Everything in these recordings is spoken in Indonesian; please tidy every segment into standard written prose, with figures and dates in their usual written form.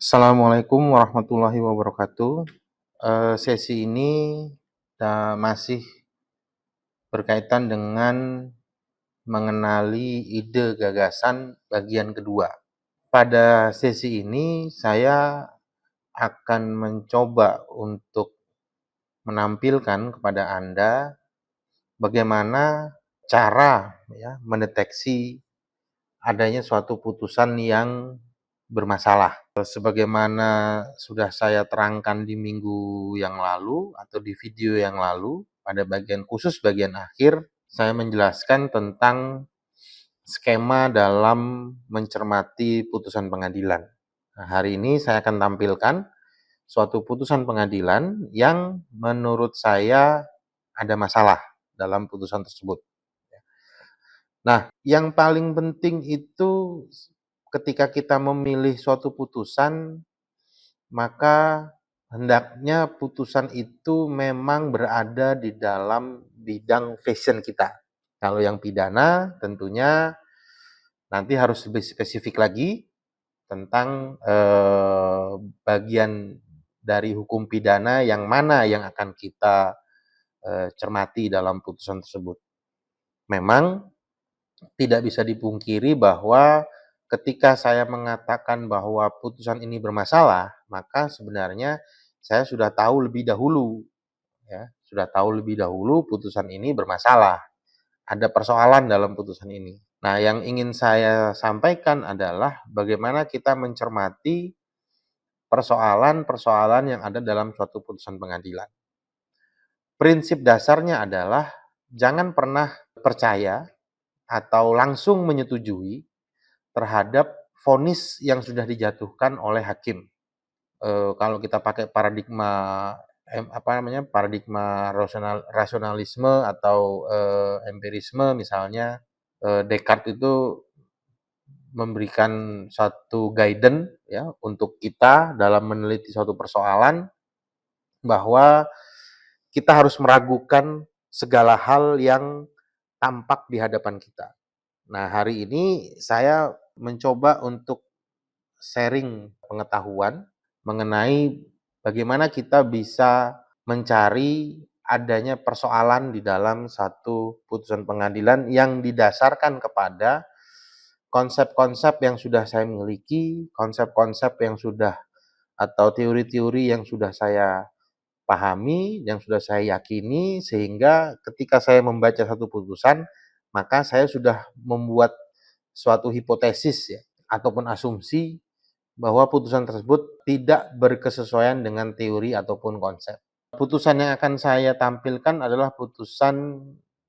Assalamualaikum warahmatullahi wabarakatuh. Sesi ini masih berkaitan dengan mengenali ide gagasan bagian kedua. Pada sesi ini saya akan mencoba untuk menampilkan kepada Anda bagaimana cara mendeteksi adanya suatu putusan yang bermasalah. Sebagaimana sudah saya terangkan di minggu yang lalu atau di video yang lalu, pada bagian akhir, saya menjelaskan tentang skema dalam mencermati putusan pengadilan. Nah, hari ini saya akan tampilkan suatu putusan pengadilan yang menurut saya ada masalah dalam putusan tersebut. Nah, yang paling penting itu ketika kita memilih suatu putusan, maka hendaknya putusan itu memang berada di dalam bidang passion kita. Kalau yang pidana tentunya nanti harus lebih spesifik lagi tentang bagian dari hukum pidana yang mana yang akan kita cermati dalam putusan tersebut. Memang tidak bisa dipungkiri bahwa ketika saya mengatakan bahwa putusan ini bermasalah, maka sebenarnya saya sudah tahu lebih dahulu, sudah tahu lebih dahulu putusan ini bermasalah. Ada persoalan dalam putusan ini. Nah, yang ingin saya sampaikan adalah bagaimana kita mencermati persoalan-persoalan yang ada dalam suatu putusan pengadilan. Prinsip dasarnya adalah jangan pernah percaya atau langsung menyetujui terhadap vonis yang sudah dijatuhkan oleh hakim. Kalau kita pakai paradigma rasionalisme atau empirisme misalnya, Descartes itu memberikan satu guidance ya untuk kita dalam meneliti suatu persoalan bahwa kita harus meragukan segala hal yang tampak di hadapan kita. Nah, hari ini saya mencoba untuk sharing pengetahuan mengenai bagaimana kita bisa mencari adanya persoalan di dalam satu putusan pengadilan yang didasarkan kepada konsep-konsep yang sudah saya miliki, konsep-konsep yang sudah atau teori-teori yang sudah saya pahami, yang sudah saya yakini, sehingga ketika saya membaca satu putusan, maka saya sudah membuat suatu hipotesis ya, ataupun asumsi bahwa putusan tersebut tidak berkesesuaian dengan teori ataupun konsep. Putusan yang akan saya tampilkan adalah putusan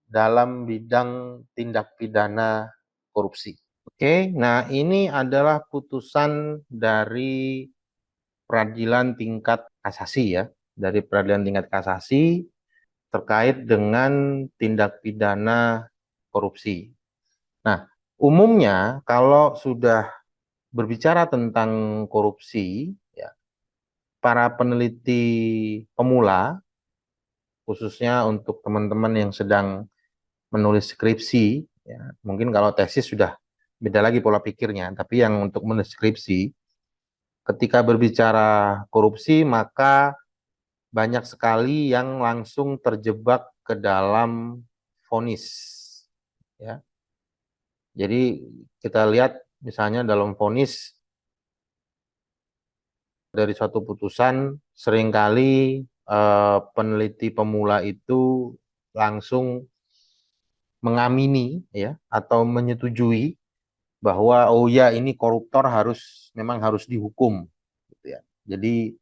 dalam bidang tindak pidana korupsi. Oke, nah ini adalah putusan dari peradilan tingkat kasasi ya, dari peradilan tingkat kasasi terkait dengan tindak pidana korupsi. Nah, umumnya kalau sudah berbicara tentang korupsi, ya, para peneliti pemula, khususnya untuk teman-teman yang sedang menulis skripsi, ya, mungkin kalau tesis sudah beda lagi pola pikirnya, tapi yang untuk menulis skripsi, ketika berbicara korupsi, maka banyak sekali yang langsung terjebak ke dalam vonis. Ya. Jadi kita lihat misalnya dalam vonis dari suatu putusan seringkali peneliti pemula itu langsung mengamini ya atau menyetujui bahwa oh ya ini koruptor memang harus dihukum gitu ya. Jadi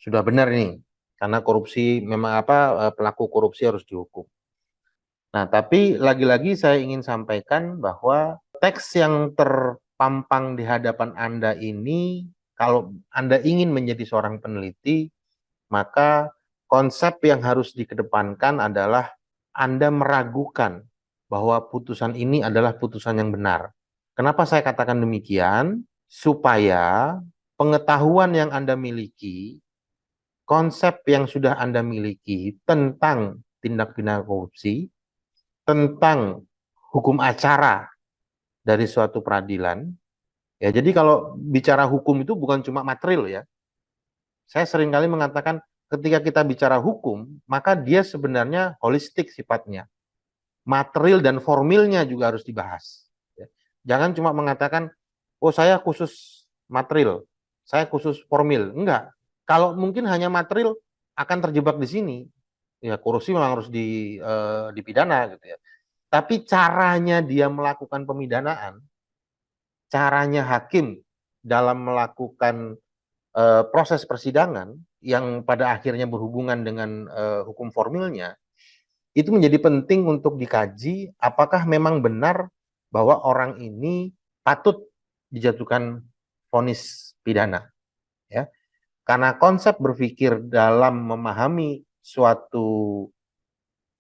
sudah benar nih karena korupsi memang pelaku korupsi harus dihukum. Nah, tapi lagi-lagi saya ingin sampaikan bahwa teks yang terpampang di hadapan Anda ini, kalau Anda ingin menjadi seorang peneliti, maka konsep yang harus dikedepankan adalah Anda meragukan bahwa putusan ini adalah putusan yang benar. Kenapa saya katakan demikian? Supaya pengetahuan yang Anda miliki, konsep yang sudah Anda miliki tentang tindak pidana korupsi, tentang hukum acara dari suatu peradilan, Ya, jadi kalau bicara hukum itu bukan cuma material ya. Saya seringkali mengatakan ketika kita bicara hukum, maka dia sebenarnya holistik sifatnya. Material dan formilnya juga harus dibahas. Ya. Jangan cuma mengatakan, oh saya khusus material, saya khusus formil. Enggak. Kalau mungkin hanya material akan terjebak di sini. Ya korupsi memang harus dipidana gitu ya. Tapi caranya dia melakukan pemidanaan, caranya hakim dalam melakukan proses persidangan yang pada akhirnya berhubungan dengan hukum formilnya, itu menjadi penting untuk dikaji apakah memang benar bahwa orang ini patut dijatuhkan vonis pidana. Ya. Karena konsep berpikir dalam memahami suatu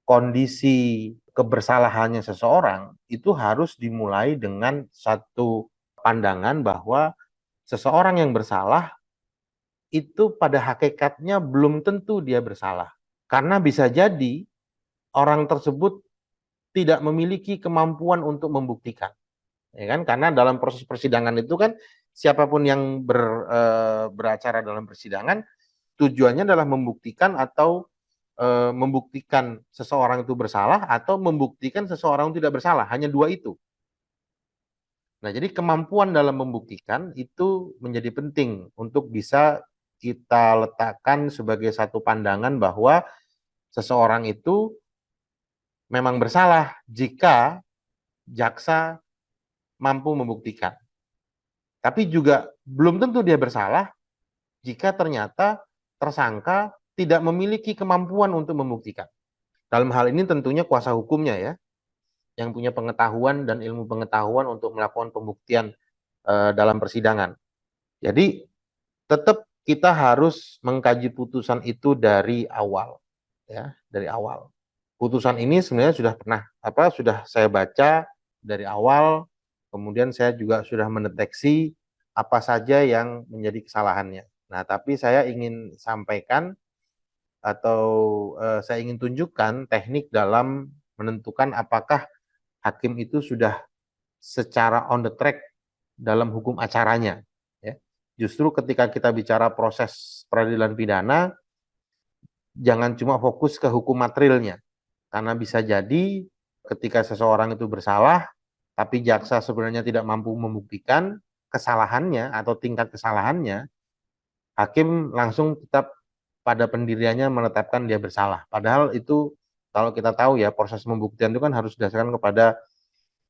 kondisi kebersalahannya seseorang itu harus dimulai dengan satu pandangan bahwa seseorang yang bersalah itu pada hakikatnya belum tentu dia bersalah. Karena bisa jadi orang tersebut tidak memiliki kemampuan untuk membuktikan. Ya kan? Karena dalam proses persidangan itu kan siapapun yang beracara dalam persidangan tujuannya adalah membuktikan atau membuktikan seseorang itu bersalah atau membuktikan seseorang tidak bersalah. Hanya dua itu. Nah, jadi kemampuan dalam membuktikan itu menjadi penting untuk bisa kita letakkan sebagai satu pandangan bahwa seseorang itu memang bersalah jika jaksa mampu membuktikan. Tapi juga belum tentu dia bersalah jika ternyata tersangka tidak memiliki kemampuan untuk membuktikan. Dalam hal ini tentunya kuasa hukumnya ya, yang punya pengetahuan dan ilmu pengetahuan untuk melakukan pembuktian dalam persidangan. Jadi tetap kita harus mengkaji putusan itu dari awal, ya, dari awal. Putusan ini sebenarnya sudah saya baca dari awal, kemudian saya juga sudah mendeteksi apa saja yang menjadi kesalahannya. Nah, tapi saya ingin sampaikan atau saya ingin tunjukkan teknik dalam menentukan apakah hakim itu sudah secara on the track dalam hukum acaranya. Ya. Justru ketika kita bicara proses peradilan pidana, jangan cuma fokus ke hukum materialnya. Karena bisa jadi ketika seseorang itu bersalah, tapi jaksa sebenarnya tidak mampu membuktikan kesalahannya atau tingkat kesalahannya, hakim langsung tetap pada pendiriannya menetapkan dia bersalah. Padahal itu kalau kita tahu ya proses pembuktian itu kan harus didasarkan kepada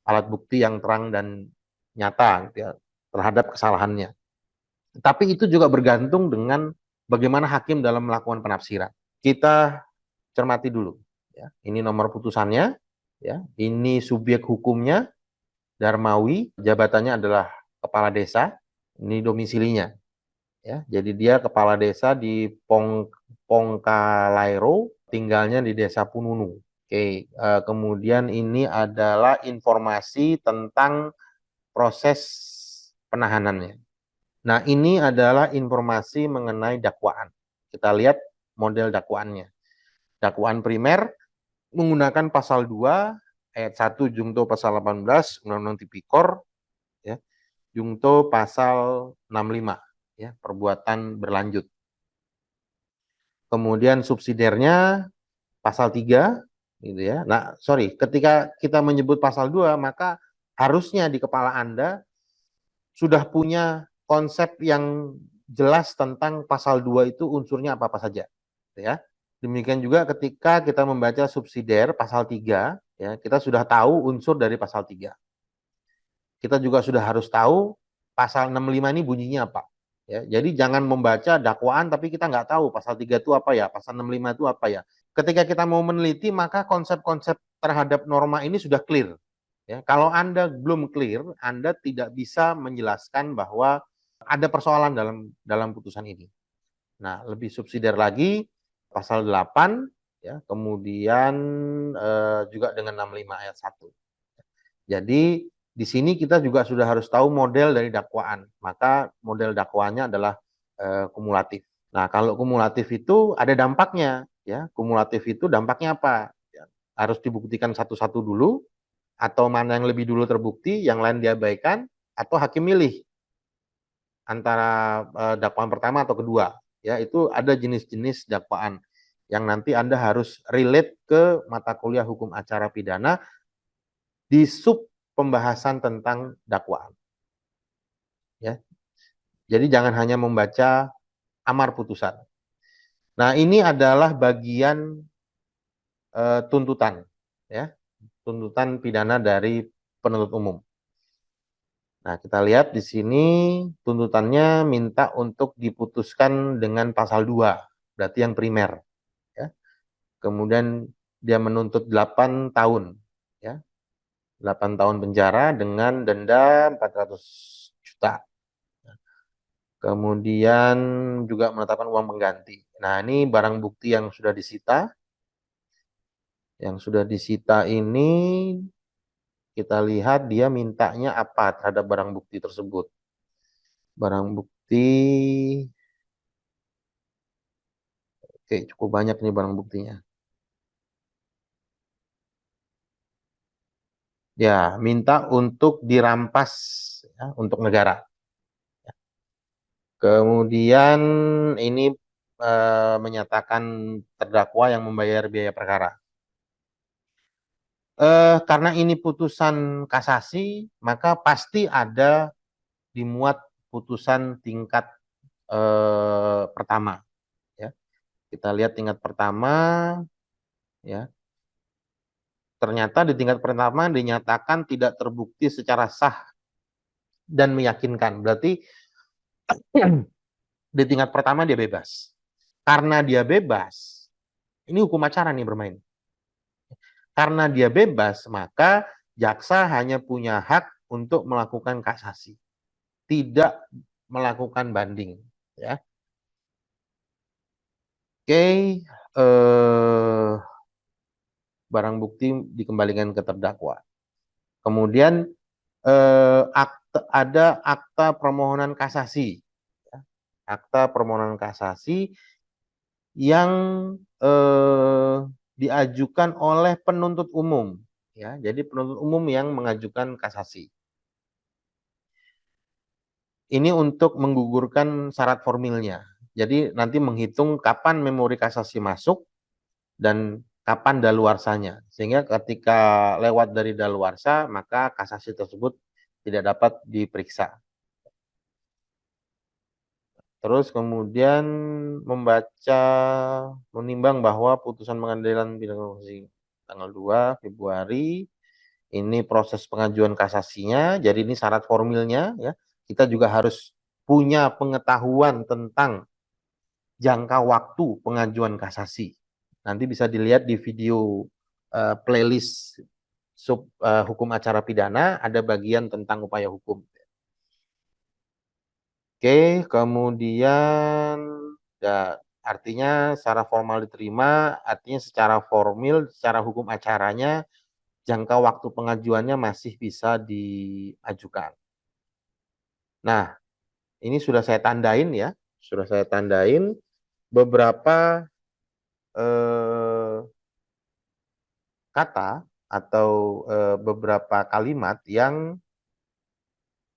alat bukti yang terang dan nyata gitu ya, terhadap kesalahannya. Tapi itu juga bergantung dengan bagaimana hakim dalam melakukan penafsiran. Kita cermati dulu. Ya. Ini nomor putusannya, ya. Ini subjek hukumnya, Darmawi, jabatannya adalah kepala desa, ini domisilinya. Ya. Jadi dia kepala desa di Pongkalairo, tinggalnya di desa Pununu. Oke, kemudian ini adalah informasi tentang proses penahanannya. Nah, ini adalah informasi mengenai dakwaan. Kita lihat model dakwaannya. Dakwaan primer menggunakan pasal 2 ayat 1 Jungto pasal 18 Undang-Undang Tipikor ya. Jungto pasal 65 ya, perbuatan berlanjut. Kemudian subsidiarnya pasal 3 gitu ya. Nah, sorry, ketika kita menyebut pasal 2 maka harusnya di kepala Anda sudah punya konsep yang jelas tentang pasal 2 itu unsurnya apa-apa saja. Ya. Demikian juga ketika kita membaca subsidiar pasal 3, ya, kita sudah tahu unsur dari pasal 3. Kita juga sudah harus tahu pasal 65 ini bunyinya apa. Ya, jadi jangan membaca dakwaan tapi kita nggak tahu pasal 3 itu apa ya, pasal 65 itu apa ya. Ketika kita mau meneliti maka konsep-konsep terhadap norma ini sudah clear. Ya, kalau Anda belum clear, Anda tidak bisa menjelaskan bahwa ada persoalan dalam putusan ini. Nah, lebih subsidiar lagi pasal 8 ya, kemudian juga dengan 65 ayat 1. Jadi di sini kita juga sudah harus tahu model dari dakwaan. Maka model dakwaannya adalah kumulatif. Nah, kalau kumulatif itu ada dampaknya ya. Kumulatif itu dampaknya apa? Ya, harus dibuktikan satu-satu dulu atau mana yang lebih dulu terbukti, yang lain diabaikan atau hakim milih. antara dakwaan pertama atau kedua, ya itu ada jenis-jenis dakwaan yang nanti Anda harus relate ke mata kuliah hukum acara pidana di sub pembahasan tentang dakwaan, ya. Jadi jangan hanya membaca amar putusan. Nah, ini adalah bagian tuntutan, ya, tuntutan pidana dari penuntut umum. Nah, kita lihat di sini tuntutannya minta untuk diputuskan dengan pasal 2, berarti yang primer, ya. Kemudian dia menuntut 8 tahun, ya. 8 tahun penjara dengan denda 400 juta. Kemudian juga menetapkan uang pengganti. Nah, ini barang bukti yang sudah disita. Yang sudah disita ini kita lihat dia mintanya apa terhadap barang bukti tersebut. Barang bukti, oke, cukup banyak nih barang buktinya. Ya, minta untuk dirampas, ya, untuk negara. Kemudian ini menyatakan terdakwa yang membayar biaya perkara. Karena ini putusan kasasi, maka pasti ada dimuat putusan tingkat pertama. Ya, kita lihat tingkat pertama, ya. Ternyata di tingkat pertama dinyatakan tidak terbukti secara sah dan meyakinkan. Berarti di tingkat pertama dia bebas. Karena dia bebas, ini hukum acara nih bermain. Karena dia bebas, maka jaksa hanya punya hak untuk melakukan kasasi, tidak melakukan banding. Ya, oke. Barang bukti dikembalikan ke terdakwa. Kemudian ada akta permohonan kasasi, ya. Akta permohonan kasasi yang diajukan oleh penuntut umum, ya. Jadi penuntut umum yang mengajukan kasasi. Ini untuk menggugurkan syarat formilnya. Jadi nanti menghitung kapan memori kasasi masuk dan kapan daluarsanya. Sehingga ketika lewat dari daluarsa, maka kasasi tersebut tidak dapat diperiksa. Terus kemudian menimbang bahwa putusan pengadilan pidana tanggal 2 Februari ini proses pengajuan kasasinya, jadi ini syarat formilnya, ya. Kita juga harus punya pengetahuan tentang jangka waktu pengajuan kasasi. Nanti bisa dilihat di video playlist sub hukum acara pidana, ada bagian tentang upaya hukum. Oke, kemudian ya, artinya secara formal diterima, artinya secara formil, secara hukum acaranya, jangka waktu pengajuannya masih bisa diajukan. Nah, ini sudah saya tandain, ya, sudah saya tandain beberapa kata atau beberapa kalimat yang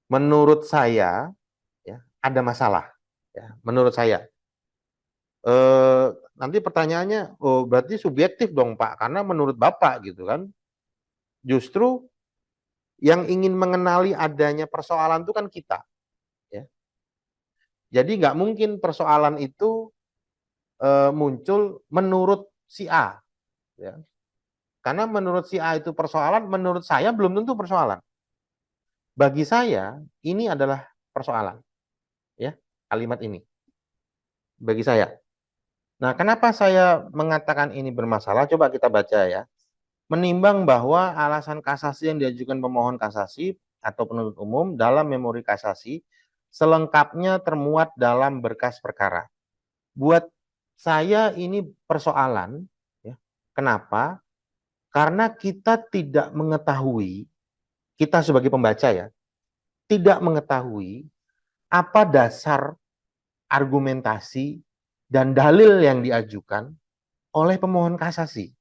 menurut saya, ya, ada masalah, ya, menurut saya. Nanti pertanyaannya, oh berarti subjektif dong Pak, karena menurut Bapak gitu kan. Justru yang ingin mengenali adanya persoalan itu kan kita, ya. Jadi nggak mungkin persoalan itu muncul menurut si A, ya. Karena menurut si A itu persoalan, menurut saya belum tentu persoalan. Bagi saya ini adalah persoalan, ya, kalimat ini bagi saya. Nah, kenapa saya mengatakan ini bermasalah? Coba kita baca, ya. Menimbang bahwa alasan kasasi yang diajukan pemohon kasasi atau penuntut umum dalam memori kasasi selengkapnya termuat dalam berkas perkara. Buat saya ini persoalan, ya. Kenapa? Karena kita tidak mengetahui, kita sebagai pembaca, ya, tidak mengetahui apa dasar argumentasi dan dalil yang diajukan oleh pemohon kasasi.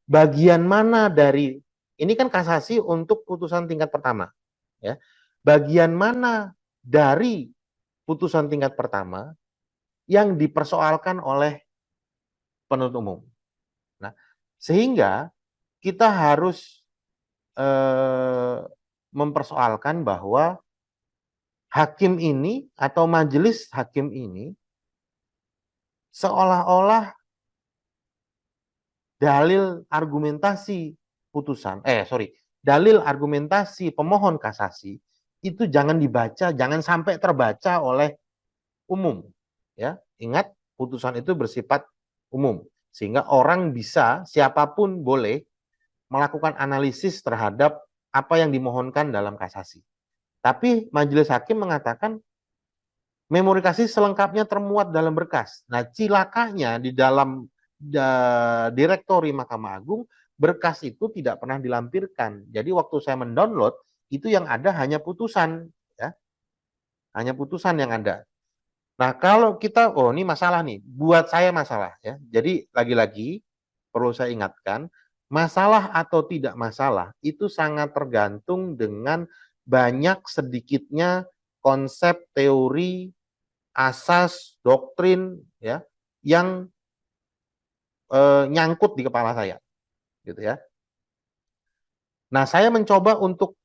Bagian mana dari ini kan kasasi untuk putusan tingkat pertama, ya. Bagian mana dari putusan tingkat pertama yang dipersoalkan oleh penuntut umum. Nah, sehingga kita harus mempersoalkan bahwa hakim ini atau majelis hakim ini seolah-olah dalil argumentasi dalil argumentasi pemohon kasasi itu jangan dibaca, jangan sampai terbaca oleh umum. Ya, ingat putusan itu bersifat umum sehingga orang bisa siapapun boleh melakukan analisis terhadap apa yang dimohonkan dalam kasasi. Tapi majelis hakim mengatakan memori kasasi selengkapnya termuat dalam berkas. Nah, cilakanya di dalam direktori Mahkamah Agung, berkas itu tidak pernah dilampirkan. Jadi waktu saya mendownload, itu yang ada hanya putusan. Ya, hanya putusan yang ada. Nah, kalau kita, oh ini masalah nih, buat saya masalah. Ya. Jadi lagi-lagi perlu saya ingatkan, masalah atau tidak masalah, itu sangat tergantung dengan banyak sedikitnya konsep teori asas doktrin ya yang nyangkut di kepala saya gitu ya. Nah, saya mencoba untuk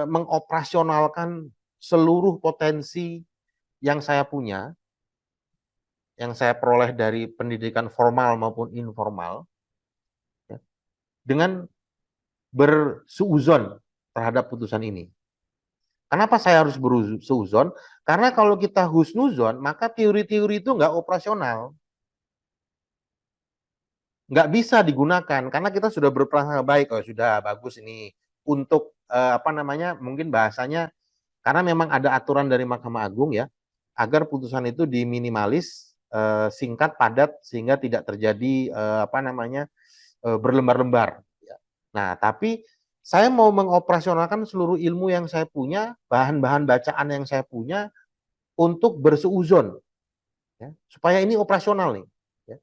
mengoperasionalkan seluruh potensi yang saya punya, yang saya peroleh dari pendidikan formal maupun informal, ya, dengan bersuuzon terhadap putusan ini. Kenapa saya harus bersuuzon? Karena kalau kita husnuzon, maka teori-teori itu nggak operasional. Nggak bisa digunakan karena kita sudah berprasangka baik, oh sudah bagus ini untuk apa namanya mungkin bahasanya karena memang ada aturan dari Mahkamah Agung ya agar putusan itu diminimalis, singkat padat sehingga tidak terjadi apa namanya berlembar-lembar. Nah tapi saya mau mengoperasionalkan seluruh ilmu yang saya punya, bahan-bahan bacaan yang saya punya untuk bersuuzon ya, supaya ini operasional nih. Ya.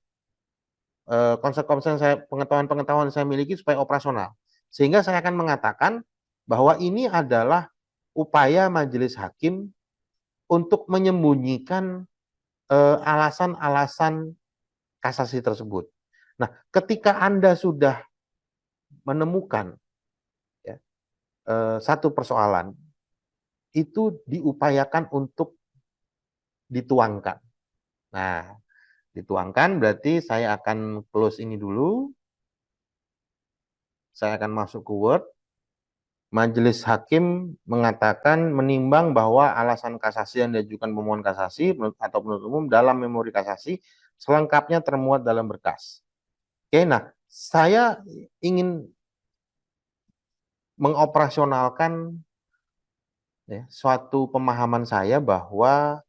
Konsep-konsep saya, pengetahuan-pengetahuan saya miliki supaya operasional. Sehingga saya akan mengatakan bahwa ini adalah upaya majelis hakim untuk menyembunyikan alasan-alasan kasasi tersebut. Nah, ketika Anda sudah menemukan ya, satu persoalan, itu diupayakan untuk dituangkan. Nah, dituangkan berarti saya akan close ini dulu. Saya akan masuk ke Word. Majelis hakim mengatakan menimbang bahwa alasan kasasi yang diajukan pemohon kasasi atau penuntut umum dalam memori kasasi selengkapnya termuat dalam berkas. Oke, nah saya ingin mengoperasionalkan ya, suatu pemahaman saya bahwa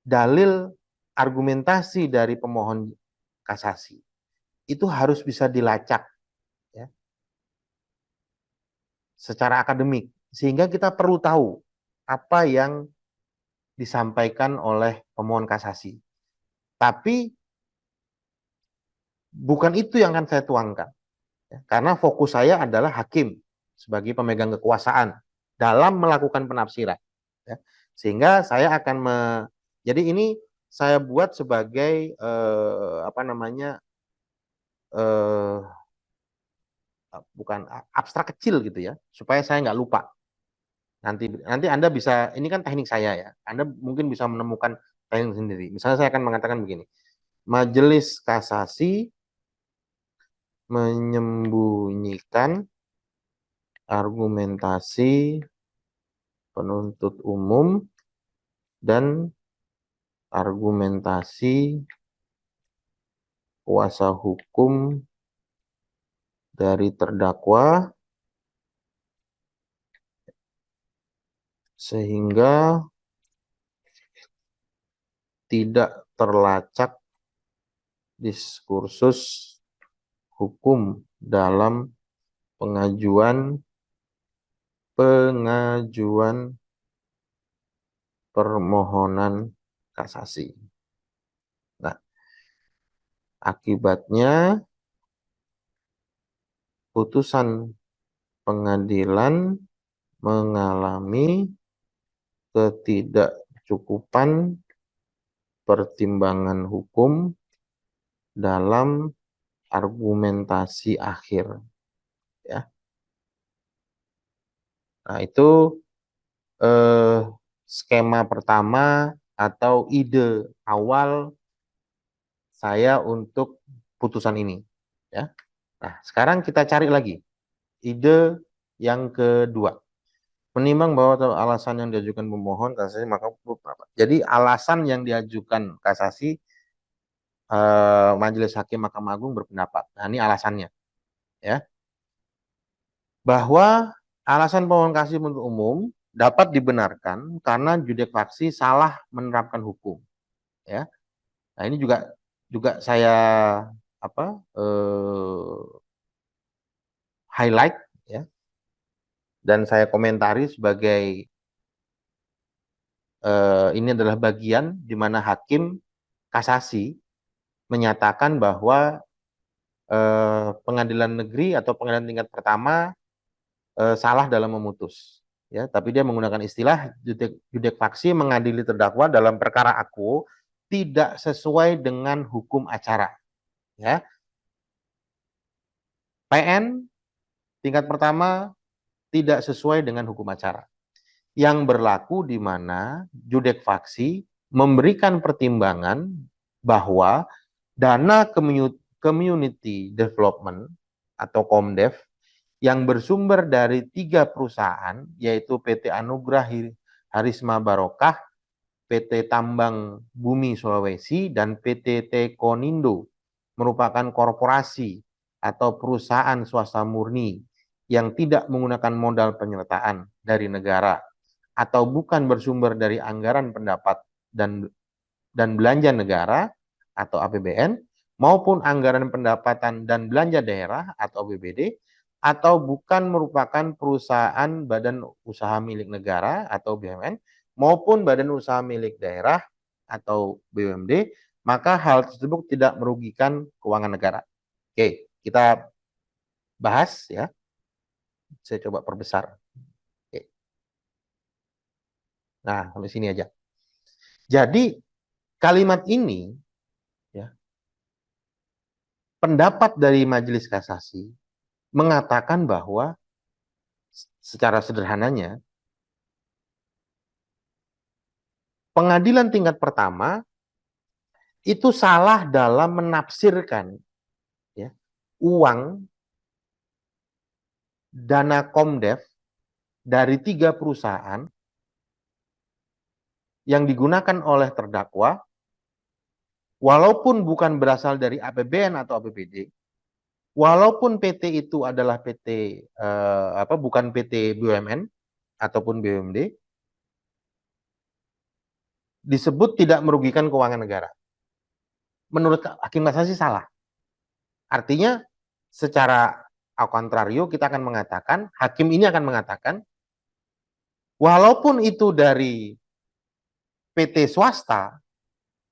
dalil argumentasi dari pemohon kasasi itu harus bisa dilacak ya, secara akademik sehingga kita perlu tahu apa yang disampaikan oleh pemohon kasasi. Tapi bukan itu yang akan saya tuangkan. Ya, karena fokus saya adalah hakim sebagai pemegang kekuasaan dalam melakukan penafsiran. Ya. Sehingga saya akan jadi ini saya buat sebagai apa namanya eh, bukan abstrak kecil gitu ya, supaya saya nggak lupa. Nanti Anda bisa, ini kan teknik saya ya, Anda mungkin bisa menemukan teknik sendiri. Misalnya saya akan mengatakan begini, Majelis Kasasi menyembunyikan argumentasi penuntut umum dan argumentasi kuasa hukum dari terdakwa sehingga tidak terlacak diskursus hukum dalam pengajuan permohonan kasasi. Nah, akibatnya putusan pengadilan mengalami ketidakcukupan pertimbangan hukum dalam argumentasi akhir, ya. Nah, itu eh, skema pertama atau ide awal saya untuk putusan ini, ya. Nah, sekarang kita cari lagi ide yang kedua. Menimbang bahwa alasan yang diajukan pemohon kasasi maka jadi alasan yang diajukan kasasi Majelis Hakim Mahkamah Agung berpendapat. Nah, ini alasannya, ya, bahwa alasan pemohon kasasi penuntut umum dapat dibenarkan karena judek faksi salah menerapkan hukum, ya. Nah, ini juga juga saya apa highlight, ya, dan saya komentari sebagai ini adalah bagian di mana hakim kasasi menyatakan bahwa pengadilan negeri atau pengadilan tingkat pertama salah dalam memutus, ya, tapi dia menggunakan istilah judek faksi mengadili terdakwa dalam perkara akuo tidak sesuai dengan hukum acara, ya. PN tingkat pertama tidak sesuai dengan hukum acara yang berlaku di mana judek faksi memberikan pertimbangan bahwa dana community development atau Komdev yang bersumber dari 3 perusahaan, yaitu PT Anugrah Harisma Barokah, PT Tambang Bumi Sulawesi, dan PT Tekonindo, merupakan korporasi atau perusahaan swasta murni yang tidak menggunakan modal penyertaan dari negara atau bukan bersumber dari anggaran pendapat dan belanja negara atau APBN maupun anggaran pendapatan dan belanja daerah atau APBD atau bukan merupakan perusahaan badan usaha milik negara atau BUMN maupun badan usaha milik daerah atau BUMD, maka hal tersebut tidak merugikan keuangan negara. Oke, kita bahas, ya. Saya coba perbesar. Oke. Nah, sampai sini aja. Jadi kalimat ini, ya, pendapat dari Majelis Kasasi mengatakan bahwa secara sederhananya pengadilan tingkat pertama itu salah dalam menafsirkan, ya, uang dana Komdev dari 3 perusahaan yang digunakan oleh terdakwa walaupun bukan berasal dari APBN atau APBD, walaupun PT itu adalah PT bukan PT BUMN ataupun BUMD, disebut tidak merugikan keuangan negara. Menurut Hakim Kasasi salah. Artinya secara au contrario kita akan mengatakan, hakim ini akan mengatakan, walaupun itu dari PT swasta,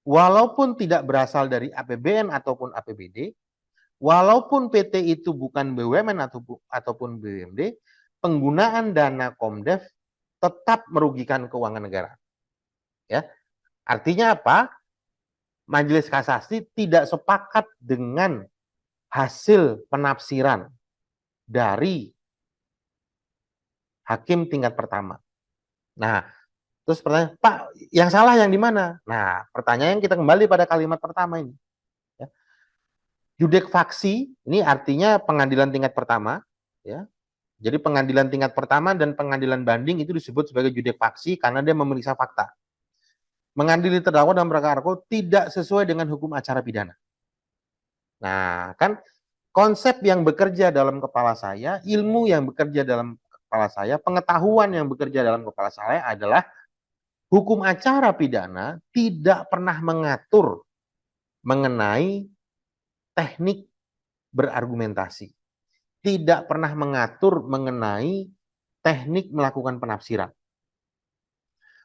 walaupun tidak berasal dari APBN ataupun APBD, walaupun PT itu bukan BUMN ataupun BUMD, penggunaan dana Komdev tetap merugikan keuangan negara. Ya, artinya apa? Majelis Kasasi tidak sepakat dengan hasil penafsiran dari hakim tingkat pertama. Nah, terus pertanyaan, Pak, yang salah yang di mana? Nah, pertanyaan kita kembali pada kalimat pertama ini. Ya. Judek faksi, ini artinya pengadilan tingkat pertama. Ya. Jadi pengadilan tingkat pertama dan pengadilan banding itu disebut sebagai judek faksi karena dia memeriksa fakta. Mengadili terdakwa dalam perkara tidak sesuai dengan hukum acara pidana. Nah, kan konsep yang bekerja dalam kepala saya, ilmu yang bekerja dalam kepala saya, pengetahuan yang bekerja dalam kepala saya adalah hukum acara pidana tidak pernah mengatur mengenai teknik berargumentasi. Tidak pernah mengatur mengenai teknik melakukan penafsiran.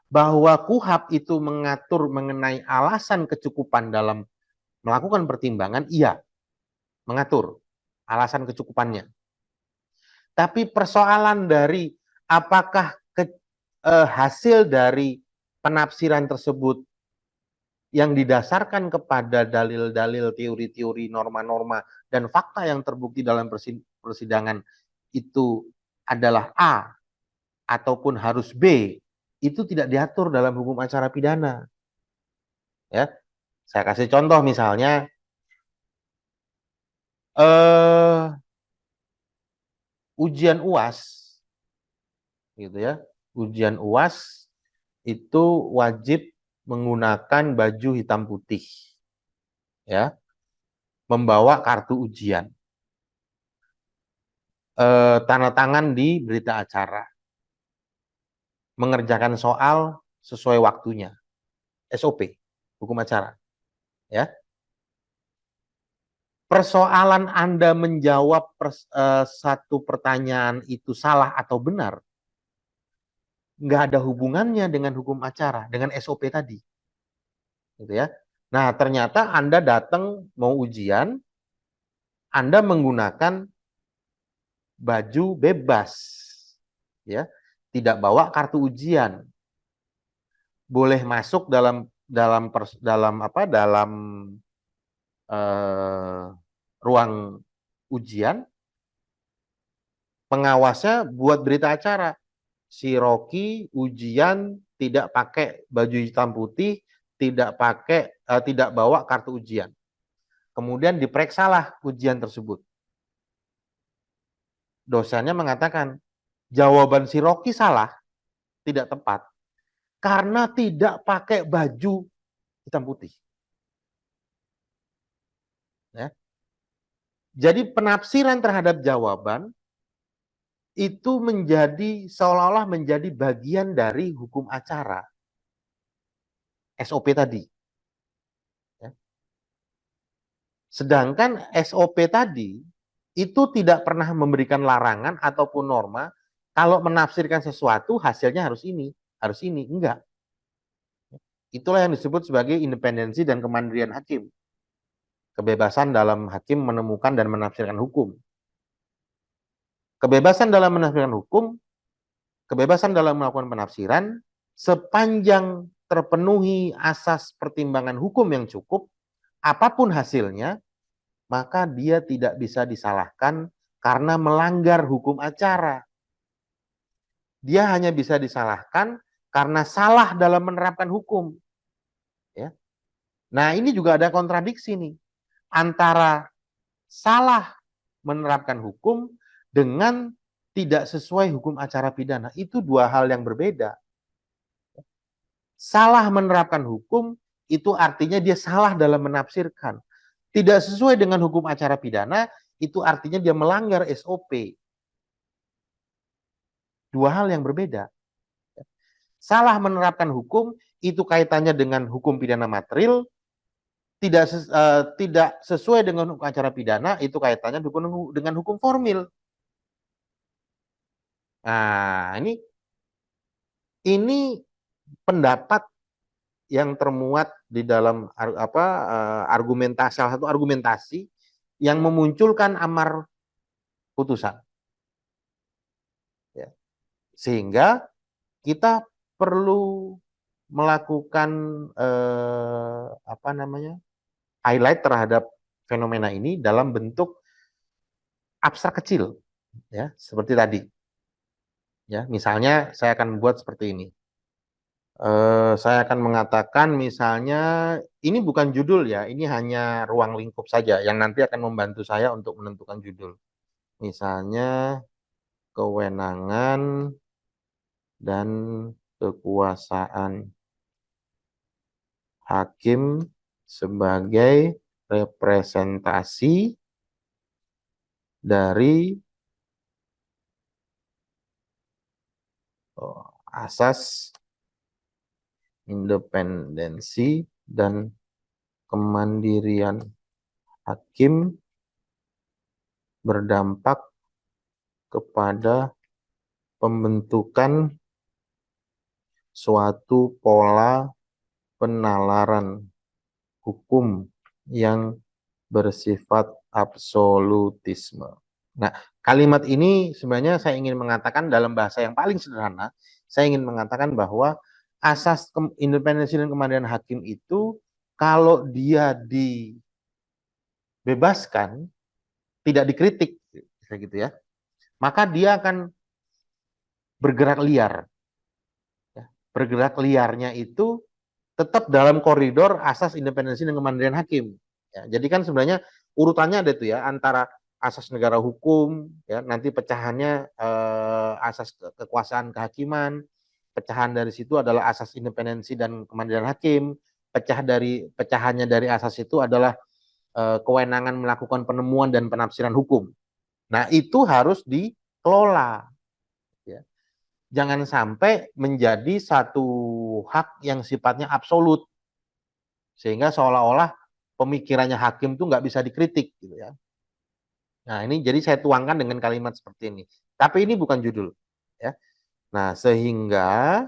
Bahwa KUHAP itu mengatur mengenai alasan kecukupan dalam melakukan pertimbangan, iya, mengatur alasan kecukupannya. Tapi persoalan dari apakah hasil dari penafsiran tersebut yang didasarkan kepada dalil-dalil, teori-teori, norma-norma, dan fakta yang terbukti dalam persidangan itu adalah A ataupun harus B, itu tidak diatur dalam hukum acara pidana. Ya, saya kasih contoh misalnya, ujian UAS, gitu ya, ujian UAS itu wajib menggunakan baju hitam putih, ya, membawa kartu ujian, tanda tangan di berita acara, mengerjakan soal sesuai waktunya, SOP, hukum acara, ya. Persoalan Anda menjawab satu pertanyaan itu salah atau benar, nggak ada hubungannya dengan hukum acara, dengan SOP tadi, gitu ya. Nah, ternyata Anda datang mau ujian, Anda menggunakan baju bebas, ya, tidak bawa kartu ujian, boleh masuk dalam ruang ujian, pengawasnya buat berita acara, si Rocky ujian tidak pakai baju hitam putih, tidak bawa kartu ujian. Kemudian diperiksalah ujian tersebut. Dosennya mengatakan, jawaban si Rocky salah, tidak tepat, karena tidak pakai baju hitam putih. Ya. Jadi penafsiran terhadap jawaban itu menjadi seolah-olah menjadi bagian dari hukum acara, SOP tadi. Ya. Sedangkan SOP tadi itu tidak pernah memberikan larangan ataupun norma kalau menafsirkan sesuatu hasilnya harus ini, enggak. Itulah yang disebut sebagai independensi dan kemandirian hakim. Kebebasan dalam hakim menemukan dan menafsirkan hukum. Kebebasan dalam menafsirkan hukum, kebebasan dalam melakukan penafsiran, sepanjang terpenuhi asas pertimbangan hukum yang cukup, apapun hasilnya, maka dia tidak bisa disalahkan karena melanggar hukum acara. Dia hanya bisa disalahkan karena salah dalam menerapkan hukum. Ya. Nah, ini juga ada kontradiksi nih antara salah menerapkan hukum dengan tidak sesuai hukum acara pidana. Itu dua hal yang berbeda. Salah menerapkan hukum itu artinya dia salah dalam menafsirkan. Tidak sesuai dengan hukum acara pidana itu artinya dia melanggar SOP. Dua hal yang berbeda. Salah menerapkan hukum itu kaitannya dengan hukum pidana material, tidak sesuai dengan hukum acara pidana itu kaitannya dengan hukum formil. Nah, ini pendapat yang termuat di dalam argumentasi, salah satu argumentasi yang memunculkan amar putusan. Ya. Sehingga kita perlu melakukan highlight terhadap fenomena ini dalam bentuk abstrak kecil, ya, seperti tadi. Ya, misalnya saya akan buat seperti ini. Saya akan mengatakan misalnya ini bukan judul ya, ini hanya ruang lingkup saja yang nanti akan membantu saya untuk menentukan judul. Misalnya kewenangan dan kekuasaan hakim sebagai representasi dari asas independensi dan kemandirian hakim berdampak kepada pembentukan suatu pola penalaran hukum yang bersifat absolutisme. Nah, kalimat ini sebenarnya saya ingin mengatakan dalam bahasa yang paling sederhana, saya ingin mengatakan bahwa asas independensi dan kemandirian hakim itu kalau dia dibebaskan, tidak dikritik, gitu ya, maka dia akan bergerak liar. Ya. Bergerak liarnya itu tetap dalam koridor asas independensi dan kemandirian hakim. Ya, jadi kan sebenarnya urutannya ada tuh ya, antara asas negara hukum, ya nanti pecahannya asas kekuasaan kehakiman, pecahan dari situ adalah asas independensi dan kemandirian hakim, pecahannya dari asas itu adalah kewenangan melakukan penemuan dan penafsiran hukum. Nah itu harus dikelola. Ya. Jangan sampai menjadi satu hak yang sifatnya absolut, sehingga seolah-olah pemikirannya hakim itu nggak bisa dikritik gitu ya. Nah ini jadi saya tuangkan dengan kalimat seperti ini. Tapi ini bukan judul ya. Nah sehingga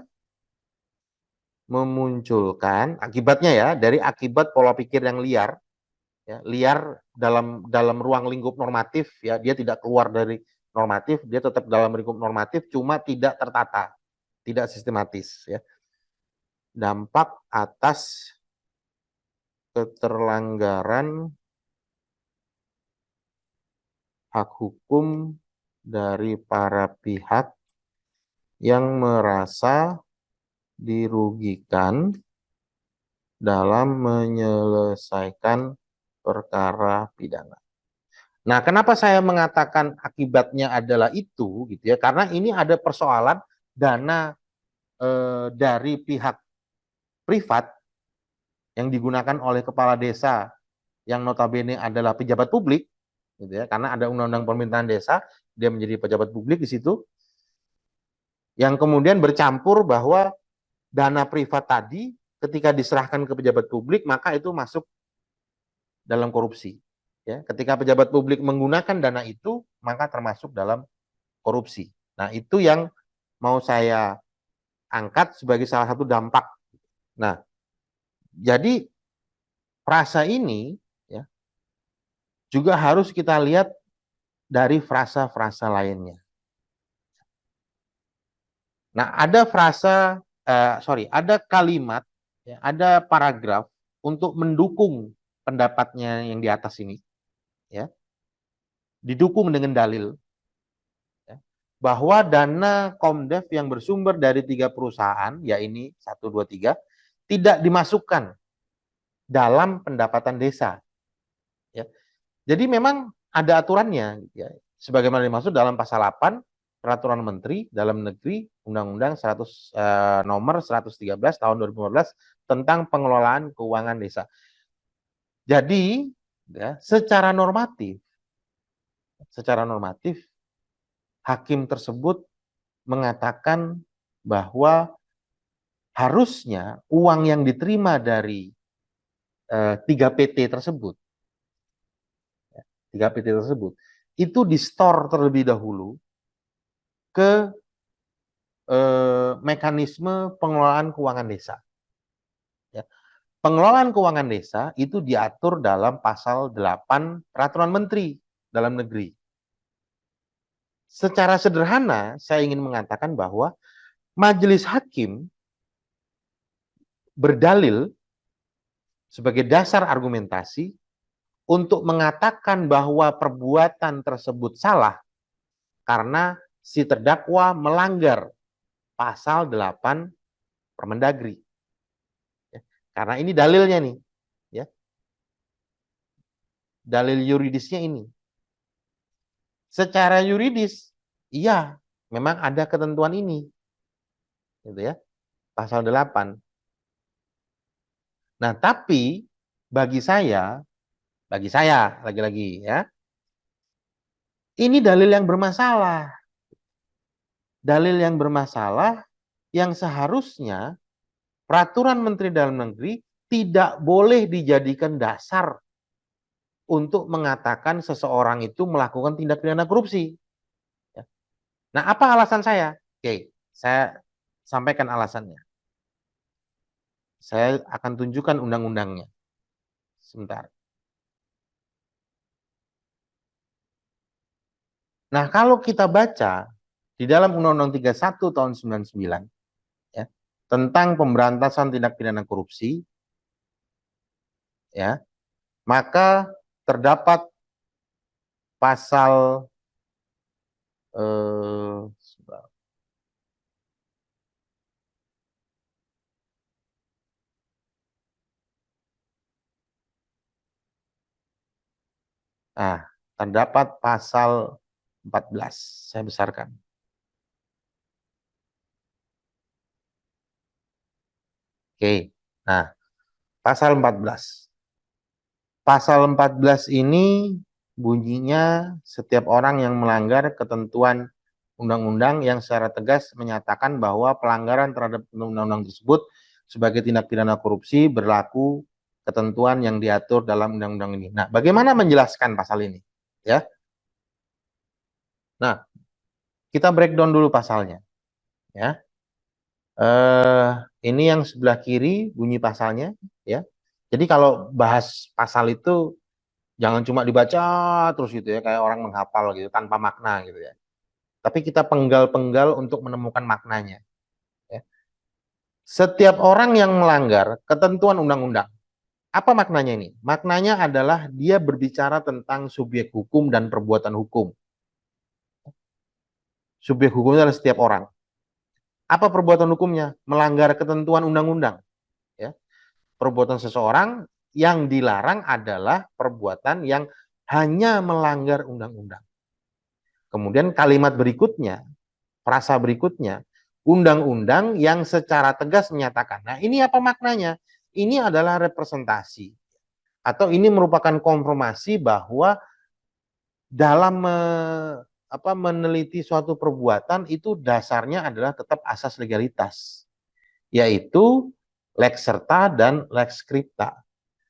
memunculkan akibatnya ya, dari akibat pola pikir yang liar, ya, liar dalam ruang lingkup normatif, ya dia tidak keluar dari normatif, dia tetap dalam lingkup normatif, cuma tidak tertata, tidak sistematis ya. Dampak atas keterlanggaran hak hukum dari para pihak yang merasa dirugikan dalam menyelesaikan perkara pidana. Nah, kenapa saya mengatakan akibatnya adalah itu, gitu ya? Karena ini ada persoalan dana dari pihak privat yang digunakan oleh kepala desa yang notabene adalah pejabat publik, gitu ya? Karena ada undang-undang pemerintahan desa, dia menjadi pejabat publik di situ, yang kemudian bercampur bahwa dana privat tadi ketika diserahkan ke pejabat publik maka itu masuk dalam korupsi. Ya, ketika pejabat publik menggunakan dana itu maka termasuk dalam korupsi. Nah, itu yang mau saya angkat sebagai salah satu dampak. Nah, jadi frasa ini ya juga harus kita lihat dari frasa-frasa lainnya. Nah, ada ada kalimat, ya, ada paragraf untuk mendukung pendapatnya yang di atas ini, ya, didukung dengan dalil, ya, bahwa dana Komdev yang bersumber dari 3 perusahaan, ya ini 1, 2, 3, tidak dimasukkan dalam pendapatan desa. Ya. Jadi memang ada aturannya, ya, sebagaimana dimaksud dalam pasal 8 Peraturan Menteri Dalam Negeri Undang-Undang 100 nomor 113 tahun 2015 tentang pengelolaan keuangan desa. Jadi ya, secara normatif hakim tersebut mengatakan bahwa harusnya uang yang diterima dari 3 PT tersebut, 3 PT tersebut itu di-store terlebih dahulu ke mekanisme pengelolaan keuangan desa. Ya. Pengelolaan keuangan desa itu diatur dalam pasal 8 Peraturan Menteri Dalam Negeri. Secara sederhana, saya ingin mengatakan bahwa majelis hakim berdalil sebagai dasar argumentasi untuk mengatakan bahwa perbuatan tersebut salah karena si terdakwa melanggar pasal 8 Permendagri. Ya. Karena ini dalilnya nih, ya. Dalil yuridisnya ini. Secara yuridis, iya, memang ada ketentuan ini. Gitu ya. Pasal 8. Nah, tapi bagi saya lagi-lagi ya, ini dalil yang bermasalah. Dalil yang bermasalah yang seharusnya Peraturan Menteri Dalam Negeri tidak boleh dijadikan dasar untuk mengatakan seseorang itu melakukan tindak pidana korupsi. Ya. Nah, apa alasan saya? Oke, saya sampaikan alasannya. Saya akan tunjukkan undang-undangnya. Sebentar. Nah, kalau kita baca di dalam Undang-Undang 31 tahun 99, tentang pemberantasan tindak pidana korupsi, ya, maka terdapat pasal eh, terdapat pasal 14. Saya besarkan. Oke. Nah, pasal 14. Pasal 14 ini bunyinya setiap orang yang melanggar ketentuan undang-undang yang secara tegas menyatakan bahwa pelanggaran terhadap undang-undang tersebut sebagai tindak pidana korupsi berlaku ketentuan yang diatur dalam undang-undang ini. Nah, bagaimana menjelaskan pasal ini? Ya. Nah, kita breakdown dulu pasalnya, ya. Ini yang sebelah kiri bunyi pasalnya, ya. Jadi kalau bahas pasal itu jangan cuma dibaca terus gitu ya, kayak orang menghafal gitu tanpa makna gitu ya. Tapi kita penggal-penggal untuk menemukan maknanya. Ya. Setiap orang yang melanggar ketentuan undang-undang, apa maknanya ini? Maknanya adalah dia berbicara tentang subjek hukum dan perbuatan hukum. Subjek hukumnya adalah setiap orang. Apa perbuatan hukumnya? Melanggar ketentuan undang-undang. Ya. Perbuatan seseorang yang dilarang adalah perbuatan yang hanya melanggar undang-undang. Kemudian kalimat berikutnya, frasa berikutnya, undang-undang yang secara tegas menyatakan. Nah, ini apa maknanya? Ini adalah representasi atau ini merupakan konfirmasi bahwa dalam meneliti suatu perbuatan itu dasarnya adalah tetap asas legalitas, yaitu lex serta dan lex scripta.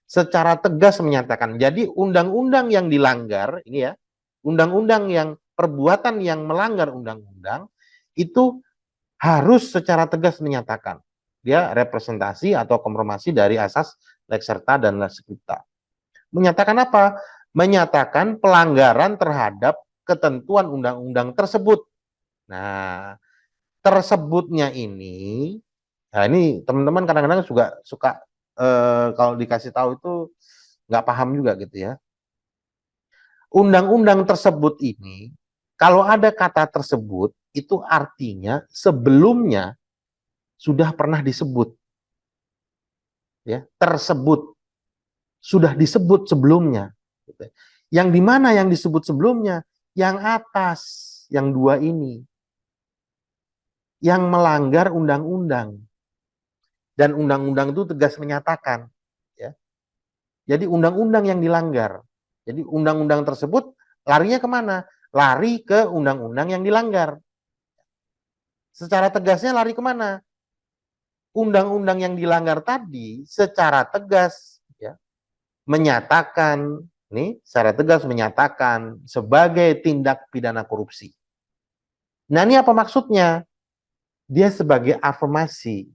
Secara tegas menyatakan, jadi undang-undang yang dilanggar, ini ya, undang-undang yang perbuatan yang melanggar undang-undang, itu harus secara tegas menyatakan. Dia representasi atau konfirmasi dari asas lex serta dan lex scripta. Menyatakan apa? Menyatakan pelanggaran terhadap ketentuan undang-undang tersebut. Nah, tersebutnya ini, nah ini teman-teman kadang-kadang juga suka kalau dikasih tahu itu nggak paham juga gitu ya. Undang-undang tersebut ini, kalau ada kata tersebut, itu artinya sebelumnya sudah pernah disebut, ya, tersebut sudah disebut sebelumnya. Yang di mana yang disebut sebelumnya? Yang atas, yang dua ini, yang melanggar undang-undang. Dan undang-undang itu tegas menyatakan, ya. Jadi undang-undang yang dilanggar. Jadi undang-undang tersebut larinya kemana? Lari ke undang-undang yang dilanggar. Secara tegasnya lari kemana? Undang-undang yang dilanggar tadi secara tegas, ya, menyatakan, nih, secara tegas menyatakan sebagai tindak pidana korupsi. Nah, ini apa maksudnya? Dia sebagai afirmasi.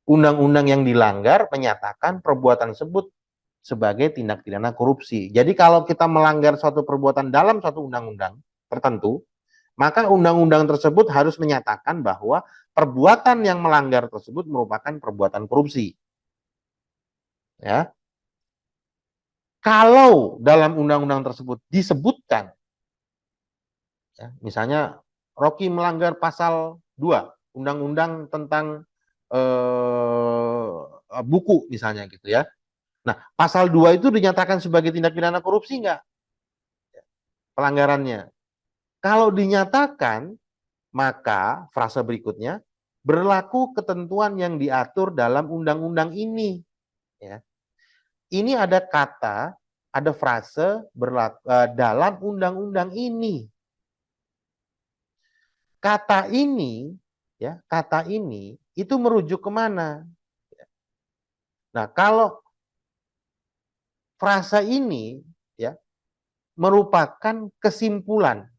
Undang-undang yang dilanggar menyatakan perbuatan tersebut sebagai tindak pidana korupsi. Jadi kalau kita melanggar suatu perbuatan dalam suatu undang-undang tertentu, maka undang-undang tersebut harus menyatakan bahwa perbuatan yang melanggar tersebut merupakan perbuatan korupsi. Ya. Kalau dalam undang-undang tersebut disebutkan, ya, misalnya Rocky melanggar pasal 2 undang-undang tentang buku misalnya gitu ya. Nah, pasal 2 itu dinyatakan sebagai tindak pidana korupsi enggak pelanggarannya? Kalau dinyatakan, maka frasa berikutnya berlaku ketentuan yang diatur dalam undang-undang ini. Ya. Ini ada kata, ada frase dalam undang-undang ini. Kata ini, ya, kata ini itu merujuk kemana? Nah, kalau frasa ini, ya, merupakan kesimpulan.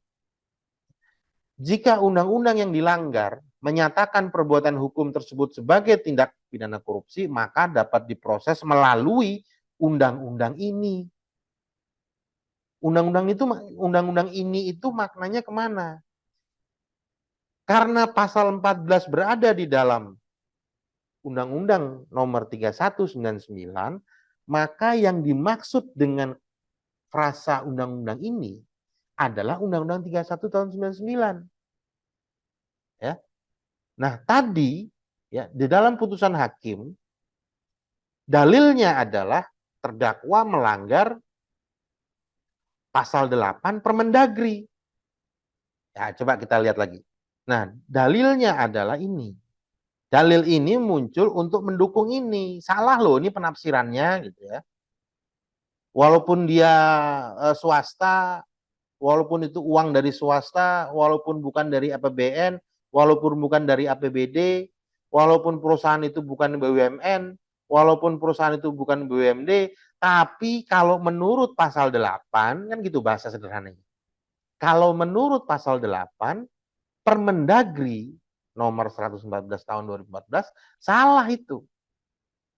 Jika undang-undang yang dilanggar menyatakan perbuatan hukum tersebut sebagai tindak pidana korupsi, maka dapat diproses melalui undang-undang ini. Undang-undang ini itu maknanya kemana? Karena pasal 14 berada di dalam Undang-Undang Nomor 3199, maka yang dimaksud dengan frasa undang-undang ini adalah Undang-Undang 31 tahun 99. Ya. Nah, tadi ya di dalam putusan hakim dalilnya adalah terdakwa melanggar pasal 8 Permendagri. Ya, coba kita lihat lagi. Nah, dalilnya adalah ini. Dalil ini muncul untuk mendukung ini. Salah loh, ini penafsirannya gitu ya. Walaupun dia swasta, walaupun itu uang dari swasta, walaupun bukan dari APBN, walaupun bukan dari APBD, walaupun perusahaan itu bukan BUMN, walaupun perusahaan itu bukan BUMD, tapi kalau menurut pasal 8, kan gitu bahasa sederhananya. Kalau menurut pasal 8, Permendagri nomor 114 tahun 2014 salah itu.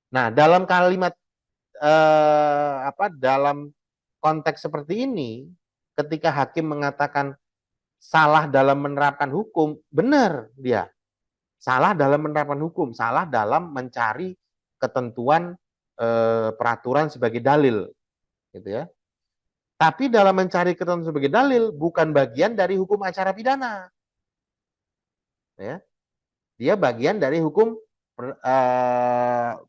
Nah, dalam kalimat dalam konteks seperti ini, ketika hakim mengatakan salah dalam menerapkan hukum, benar dia. Salah dalam menerapkan hukum, salah dalam mencari ketentuan peraturan sebagai dalil, gitu ya. Tapi dalam mencari ketentuan sebagai dalil bukan bagian dari hukum acara pidana. Ya. Dia bagian dari hukum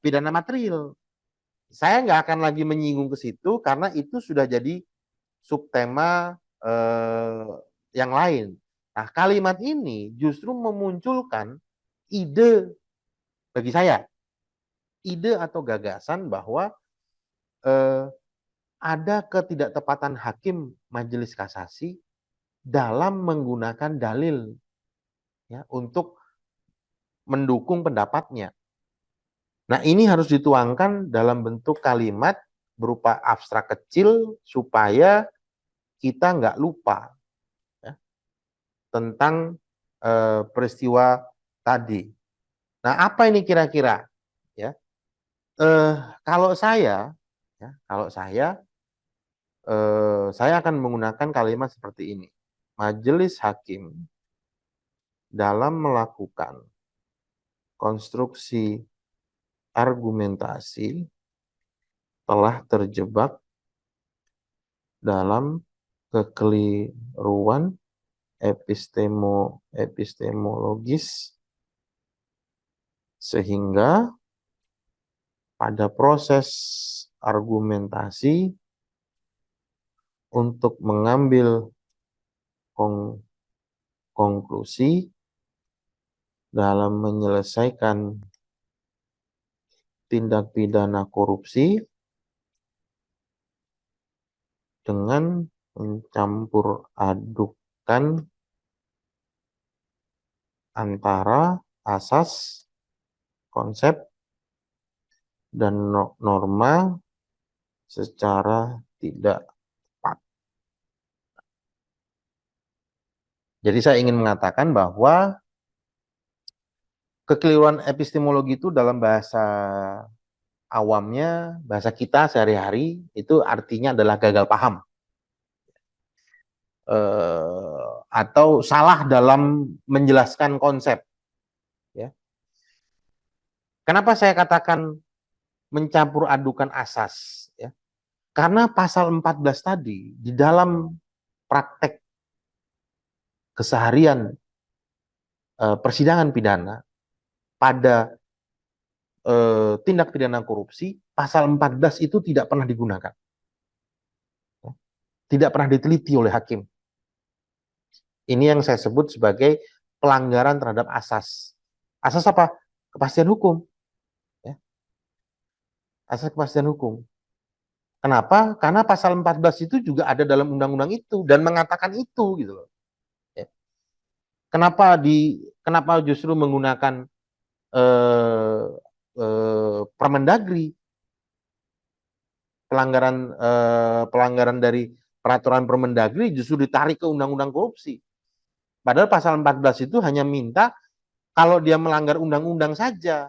pidana material. Saya nggak akan lagi menyinggung ke situ karena itu sudah jadi subtema yang lain. Nah, kalimat ini justru memunculkan ide bagi saya, ide atau gagasan bahwa ada ketidaktepatan hakim majelis kasasi dalam menggunakan dalil ya untuk mendukung pendapatnya. Nah, ini harus dituangkan dalam bentuk kalimat berupa abstrak kecil supaya kita nggak lupa ya, tentang peristiwa tadi. Nah, apa ini kira-kira? Ya, kalau saya, ya, saya akan menggunakan kalimat seperti ini. Majelis hakim dalam melakukan konstruksi argumentasi telah terjebak dalam kekeliruan epistemologis sehingga pada proses argumentasi untuk mengambil konklusi dalam menyelesaikan tindak pidana korupsi dengan mencampur adukkan antara asas, konsep, dan norma secara tidak tepat. Jadi saya ingin mengatakan bahwa kekeliruan epistemologi itu dalam bahasa awamnya, bahasa kita sehari-hari, itu artinya adalah gagal paham. Atau salah dalam menjelaskan konsep. Ya. Kenapa saya katakan mencampur adukan asas? Ya. Karena pasal 14 tadi, di dalam praktek keseharian persidangan pidana, pada tindak pidana korupsi, pasal 14 itu tidak pernah digunakan. Tidak pernah diteliti oleh hakim. Ini yang saya sebut sebagai pelanggaran terhadap asas. Asas apa? Kepastian hukum. Ya. Asas kepastian hukum. Kenapa? Karena pasal 14 itu juga ada dalam undang-undang itu dan mengatakan itu gitu loh. Ya. Kenapa justru menggunakan Permendagri, pelanggaran dari peraturan Permendagri justru ditarik ke undang-undang korupsi. Padahal pasal 14 itu hanya minta kalau dia melanggar undang-undang saja.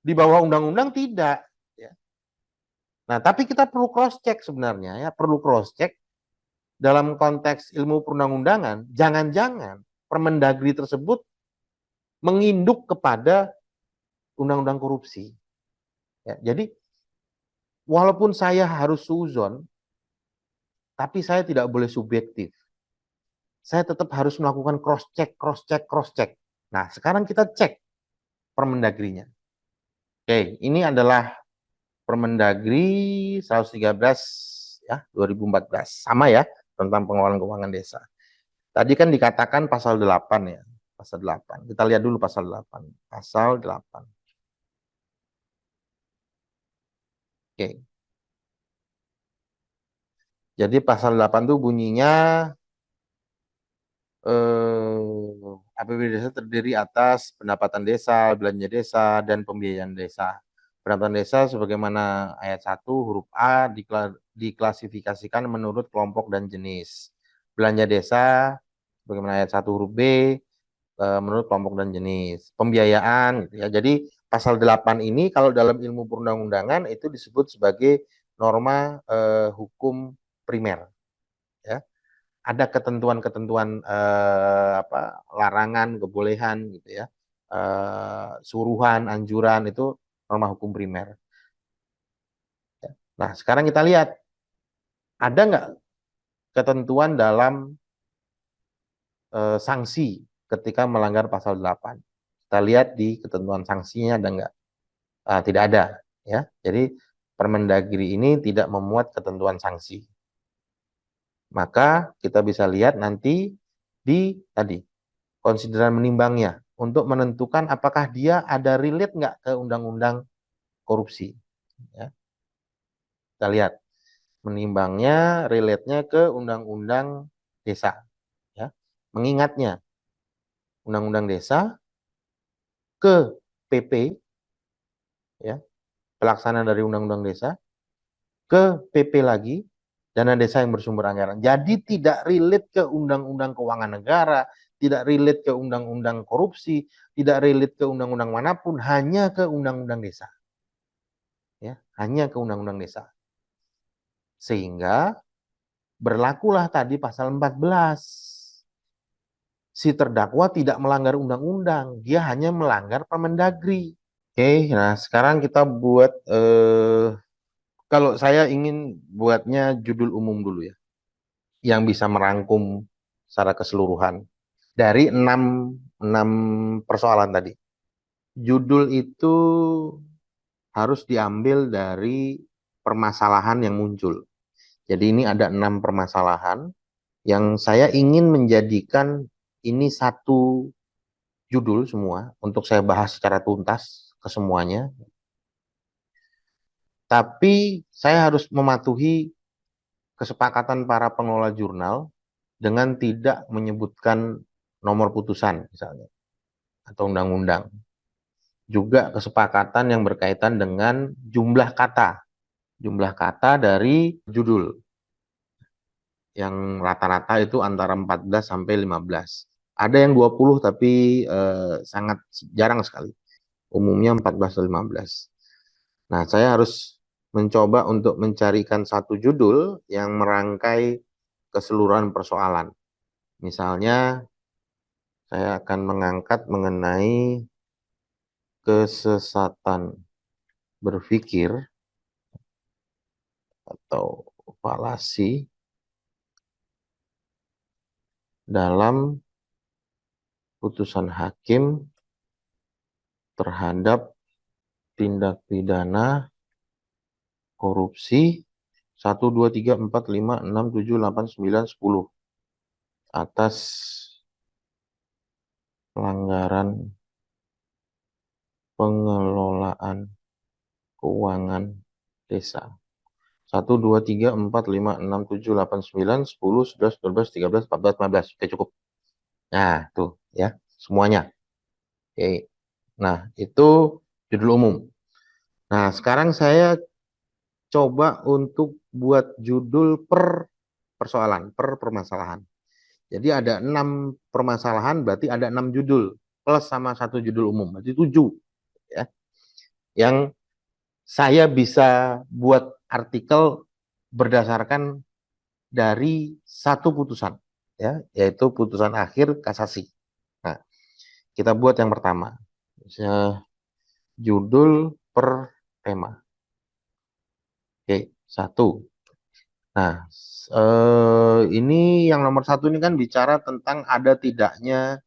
Di bawah undang-undang tidak. Ya. Nah, tapi kita perlu cross check sebenarnya ya, perlu cross check dalam konteks ilmu perundang-undangan, jangan-jangan Permendagri tersebut menginduk kepada undang-undang korupsi. Ya, jadi walaupun saya harus suzon, tapi saya tidak boleh subjektif. Saya tetap harus melakukan cross check, cross check, cross check. Nah, sekarang kita cek Permendagrinya. Oke, ini adalah Permendagri 113 ya 2014. Sama ya, tentang pengelolaan keuangan desa. Tadi kan dikatakan pasal 8 ya. Pasal 8. Kita lihat dulu pasal 8. Pasal 8. Oke. Jadi pasal 8 itu bunyinya APBD desa terdiri atas pendapatan desa, belanja desa, dan pembiayaan desa. Pendapatan desa sebagaimana ayat 1 huruf A diklasifikasikan menurut kelompok dan jenis. Belanja desa sebagaimana ayat 1 huruf B menurut kelompok dan jenis. Pembiayaan gitu ya. Jadi pasal 8 ini kalau dalam ilmu perundang-undangan itu disebut sebagai norma hukum primer ya. Ada ketentuan-ketentuan larangan, kebolehan gitu ya, suruhan, anjuran itu norma hukum primer. Nah, sekarang kita lihat ada nggak ketentuan dalam sanksi ketika melanggar pasal 8. Kita lihat di ketentuan sanksinya ada nggak? Tidak ada, ya. Jadi Permendagri ini tidak memuat ketentuan sanksi. Maka kita bisa lihat nanti di tadi konsideran menimbangnya untuk menentukan apakah dia ada relate nggak ke undang-undang korupsi. Ya. Kita lihat menimbangnya relate-nya ke undang-undang desa. Ya. Mengingatnya undang-undang desa ke PP, ya, pelaksanaan dari undang-undang desa, ke PP lagi, dana desa yang bersumber anggaran. Jadi tidak relate ke undang-undang keuangan negara, tidak relate ke undang-undang korupsi, tidak relate ke undang-undang manapun, hanya ke undang-undang desa. Ya, hanya ke undang-undang desa. Sehingga berlakulah tadi pasal 14. Si terdakwa tidak melanggar undang-undang, dia hanya melanggar Permendagri. Oke, nah sekarang kita buat kalau saya ingin buatnya judul umum dulu ya, yang bisa merangkum secara keseluruhan dari enam persoalan tadi. Judul itu harus diambil dari permasalahan yang muncul. Jadi ini ada 6 permasalahan yang saya ingin menjadikan ini satu judul semua untuk saya bahas secara tuntas ke semuanya. Tapi saya harus mematuhi kesepakatan para pengelola jurnal dengan tidak menyebutkan nomor putusan misalnya atau undang-undang. Juga kesepakatan yang berkaitan dengan jumlah kata. Jumlah kata dari judul yang rata-rata itu antara 14 sampai 15. Ada yang 20 tapi sangat jarang sekali. Umumnya 14 atau 15. Nah, saya harus mencoba untuk mencarikan satu judul yang merangkai keseluruhan persoalan. Misalnya, saya akan mengangkat mengenai kesesatan berpikir atau falasi dalam putusan hakim terhadap tindak pidana korupsi 1, 2, 3, 4, 5, 6, 7, 8, 9, 10 atas pelanggaran pengelolaan keuangan desa. 1, 2, 3, 4, 5, 6, 7, 8, 9, 10, 11, 12, 13, 14, 15. Oke, cukup. Nah, tuh ya, semuanya. Oke. Nah, itu judul umum. Nah, sekarang saya coba untuk buat judul per persoalan, per permasalahan. Jadi ada 6 permasalahan, berarti ada 6 judul, plus sama satu judul umum, berarti 7. Ya. Yang saya bisa buat artikel berdasarkan dari satu putusan, ya, yaitu putusan akhir kasasi. Nah, kita buat yang pertama. judul per tema. Oke, satu. Nah, ini yang nomor satu ini kan bicara tentang ada tidaknya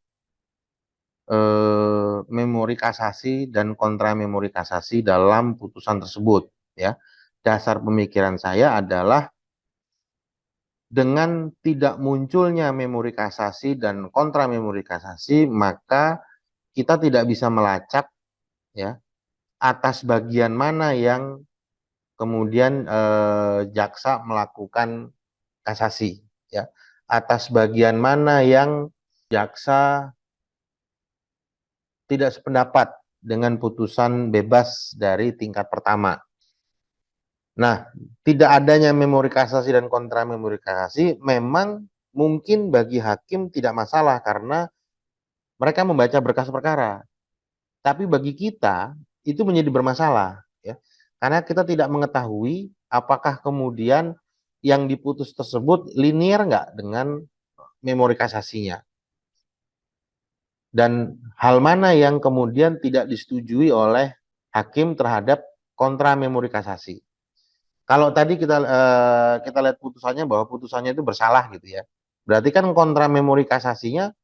memori kasasi dan kontra memori kasasi dalam putusan tersebut, ya. Dasar pemikiran saya adalah dengan tidak munculnya memori kasasi dan kontra memori kasasi, maka kita tidak bisa melacak, ya, atas bagian mana yang kemudian jaksa melakukan kasasi, ya, atas bagian mana yang jaksa tidak sependapat dengan putusan bebas dari tingkat pertama. Nah, tidak adanya memori kasasi dan kontra memori kasasi memang mungkin bagi hakim tidak masalah karena mereka membaca berkas perkara. Tapi bagi kita itu menjadi bermasalah, ya. Karena kita tidak mengetahui apakah kemudian yang diputus tersebut linear nggak dengan memori kasasinya. Dan hal mana yang kemudian tidak disetujui oleh hakim terhadap kontra memori kasasi. Kalau tadi kita lihat putusannya bahwa putusannya itu bersalah gitu ya. Berarti kan kontra memori kasasinya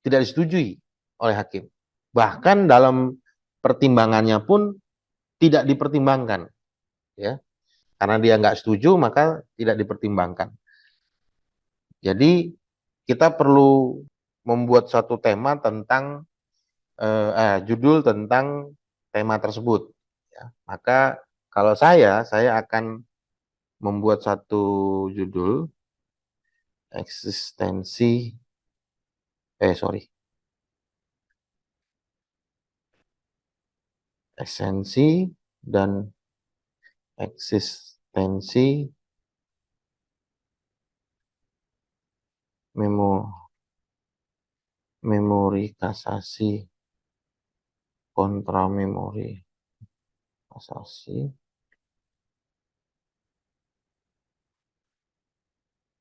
tidak disetujui oleh hakim. Bahkan dalam pertimbangannya pun tidak dipertimbangkan, ya. Karena dia nggak setuju maka tidak dipertimbangkan. Jadi kita perlu membuat suatu tema tentang judul tentang tema tersebut. Ya. Maka kalau saya akan membuat satu judul eksistensi, sorry, esensi dan eksistensi memori kasasi kontra memori kasasi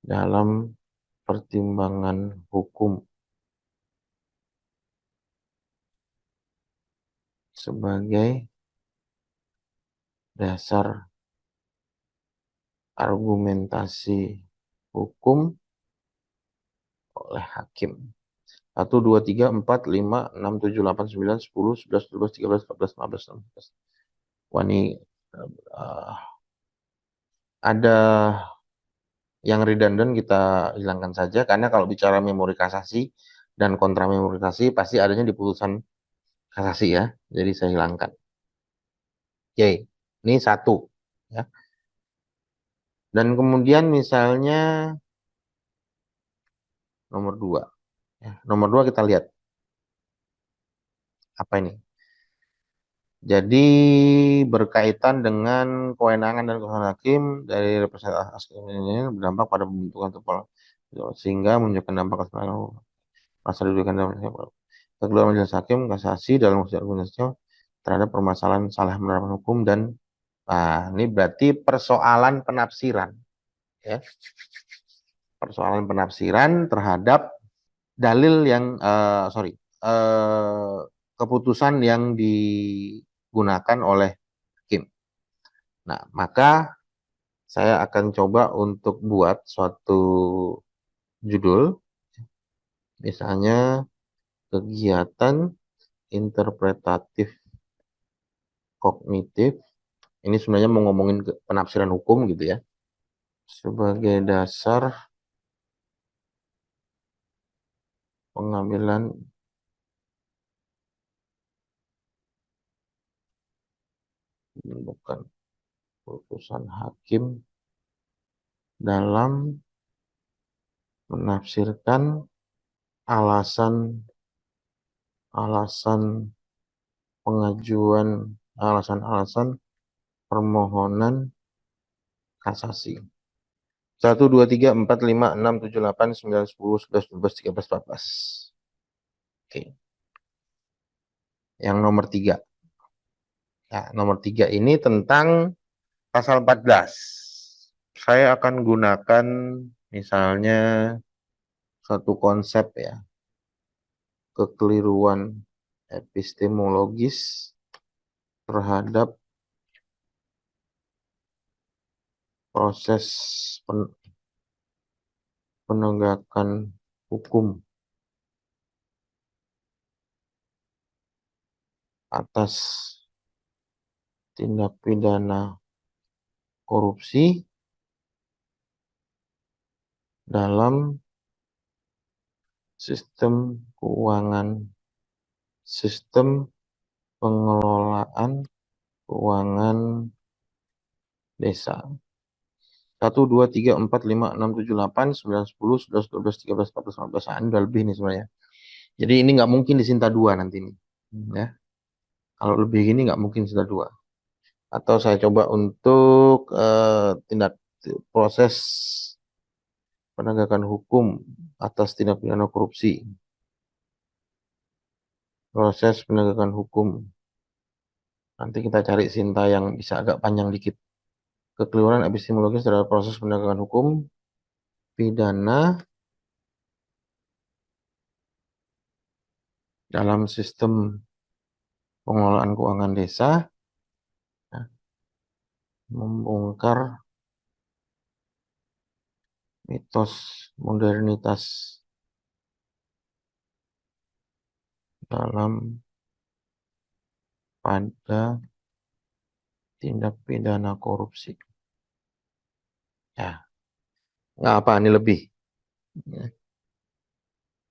dalam pertimbangan hukum sebagai dasar argumentasi hukum oleh hakim. 1, 2, 3, 4, 5, 6, 7, 8, 9, 10, 11, 12, 13, 14, 15. Wah, ini uh, ada yang redundant kita hilangkan saja karena kalau bicara memori kasasi dan kontra memori kasasi pasti adanya di putusan kasasi, ya. Jadi saya hilangkan. Oke, ini satu, ya. Dan kemudian misalnya nomor dua, ya. Nomor dua kita lihat apa ini. Jadi berkaitan dengan kewenangan dan kewenangan hakim dari representasi ini berdampak pada pembentukan kepala sehingga menunjukkan dampak keseluruhan pasal diberikan dalam kedua majelis hakim kasasi dalam argumentasinya terhadap permasalahan salah menerapkan hukum dan ini berarti persoalan penafsiran, ya, persoalan penafsiran terhadap dalil yang keputusan yang digunakan oleh hakim. Nah, maka saya akan coba untuk buat suatu judul, misalnya kegiatan interpretatif kognitif. Ini sebenarnya mau ngomongin penafsiran hukum gitu ya. Sebagai dasar pengambilan bukan putusan hakim dalam menafsirkan alasan pengajuan alasan-alasan permohonan kasasi. 1, 2, 3, 4, 5, 6, 7, 8, 9, 10, 11, 12, 13, 14. Oke. Yang nomor 3. Nah, nomor 3 ini tentang pasal 14. Saya akan gunakan misalnya satu konsep, ya, kekeliruan epistemologis terhadap proses penegakan hukum atas tindak pidana korupsi dalam sistem keuangan, sistem pengelolaan keuangan desa. 1, 2, 3, 4, 5, 6, 7, 8, 9, 10, 11, 12, 13, 14, 15. Ini udah lebih nih sebenarnya. Jadi ini nggak mungkin di Sinta 2 nanti nih. Ya. Kalau lebih gini nggak mungkin Sinta 2. Atau saya coba untuk tindak proses penegakan hukum atas tindak pidana korupsi. Proses penegakan hukum. Nanti kita cari Sinta yang bisa agak panjang dikit. Kekeliruan epistemologis terhadap proses penegakan hukum pidana dalam sistem pengelolaan keuangan desa, ya, membongkar mitos modernitas dalam pada tindak pidana korupsi. Ya, nggak apa ini lebih. Ya.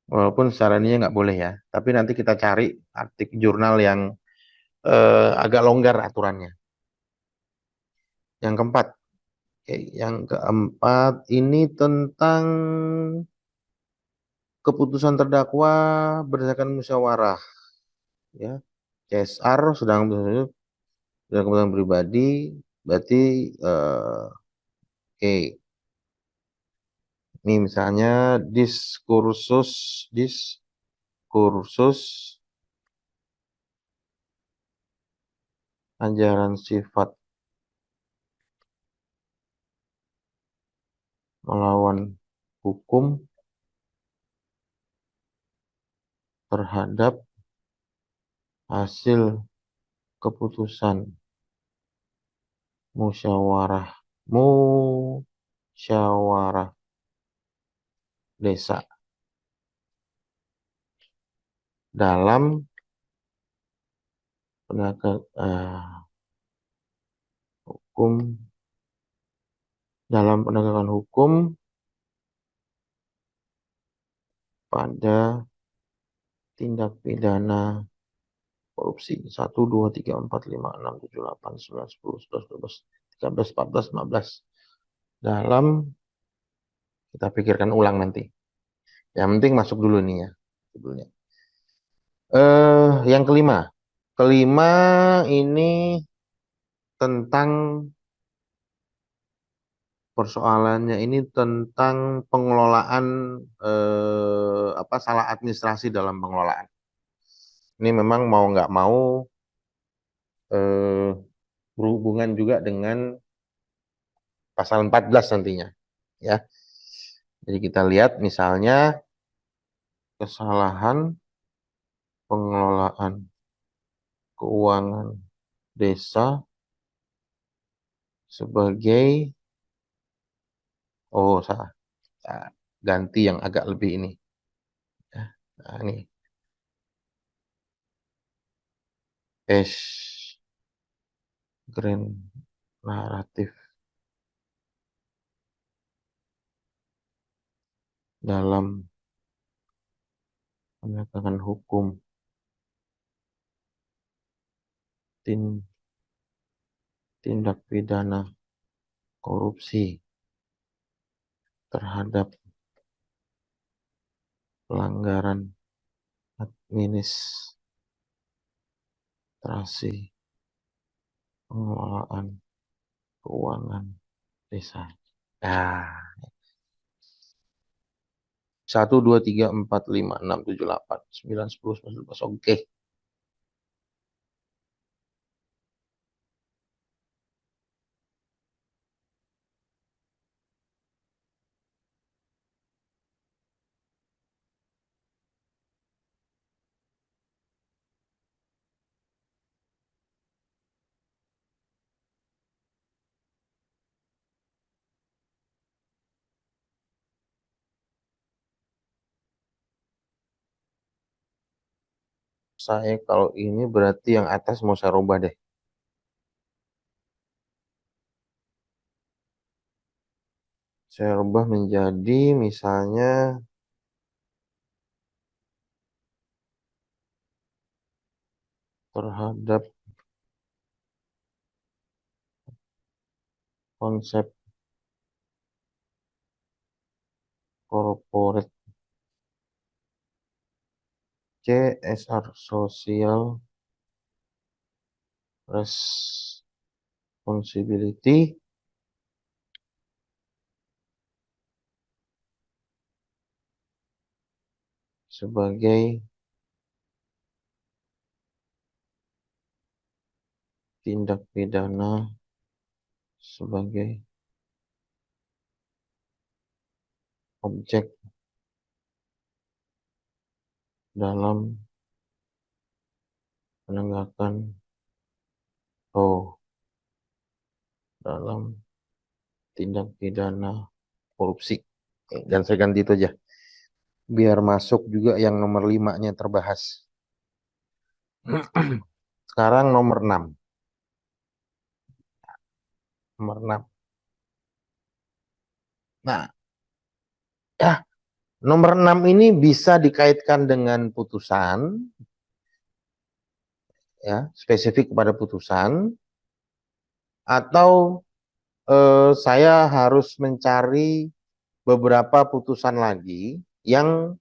Walaupun secara ini nggak boleh ya, tapi nanti kita cari artikel jurnal yang agak longgar aturannya. Yang keempat, oke, yang keempat ini tentang keputusan terdakwa berdasarkan musyawarah, ya. CSR sedang keputusan pribadi, berarti oke. Ini misalnya diskursus ajaran sifat melawan hukum terhadap hasil keputusan musyawarah musyawarah desa dalam penegakan hukum pada tindak pidana korupsi. 1, 2, 3, 4, 5, 6, 7, 8, 9, 10, 11, 12, 13, 14, 15. Dalam kita pikirkan ulang nanti. Yang penting masuk dulu nih ya. Judulnya. Yang kelima. Kelima ini tentang persoalannya ini tentang pengelolaan salah administrasi dalam pengelolaan. Ini memang mau nggak mau eh, berhubungan juga dengan pasal 14 nantinya, ya. Jadi kita lihat misalnya kesalahan pengelolaan keuangan desa sebagai salah. Nah, ganti yang agak lebih ini. Ya. Nah, ini grand naratif dalam penegakan hukum tindak pidana korupsi terhadap pelanggaran administrasi pengelolaan keuangan desa. Nah, 1, 2, 3, 4, 5, 6, 7, 8, 9, 10, 11, 12. Oke. Saya kalau ini berarti yang atas mau saya rubah deh. Saya rubah menjadi misalnya terhadap konsep corporate CSR Social Responsibility sebagai tindak pidana sebagai objek dalam penegakan oh dalam tindak pidana korupsi. Dan saya ganti itu aja. Biar masuk juga yang nomor 5-nya terbahas. Sekarang nomor 6. Nomor 6. Nah, ya, nomor 6 ini bisa dikaitkan dengan putusan, ya, spesifik kepada putusan, atau saya harus mencari beberapa putusan lagi yang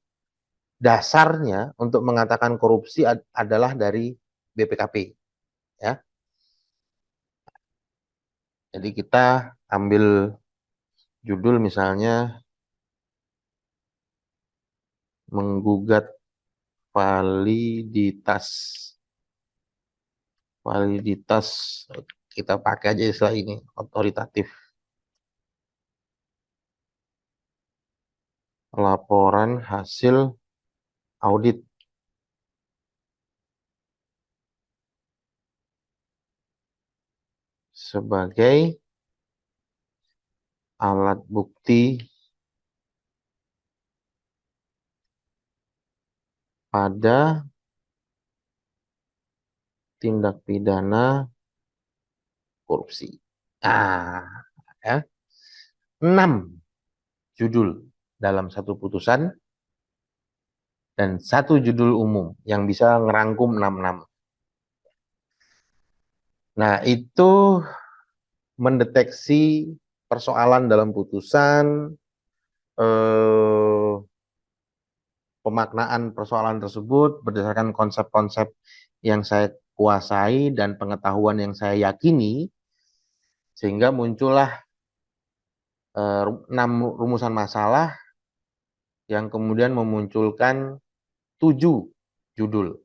dasarnya untuk mengatakan korupsi adalah dari BPKP, ya. Jadi kita ambil judul misalnya menggugat validitas validitas kita pakai aja istilah ini otoritatif laporan hasil audit sebagai alat bukti pada tindak pidana korupsi. Nah, ya, 6 judul dalam satu putusan dan satu judul umum yang bisa ngerangkum 6 Nah, itu mendeteksi persoalan dalam putusan, eh, pemaknaan persoalan tersebut berdasarkan konsep-konsep yang saya kuasai dan pengetahuan yang saya yakini, sehingga muncullah 6 rumusan masalah yang kemudian memunculkan 7 judul.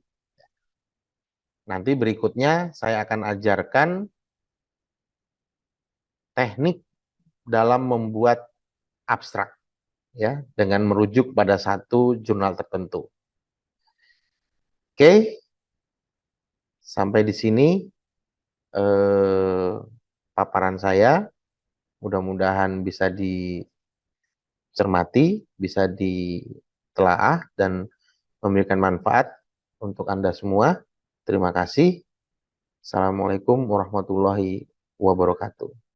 Nanti berikutnya saya akan ajarkan teknik dalam membuat abstrak, ya, dengan merujuk pada satu jurnal tertentu. Oke, sampai di sini paparan saya. Mudah-mudahan bisa dicermati, bisa ditelaah dan memberikan manfaat untuk Anda semua. Terima kasih. Assalamualaikum warahmatullahi wabarakatuh.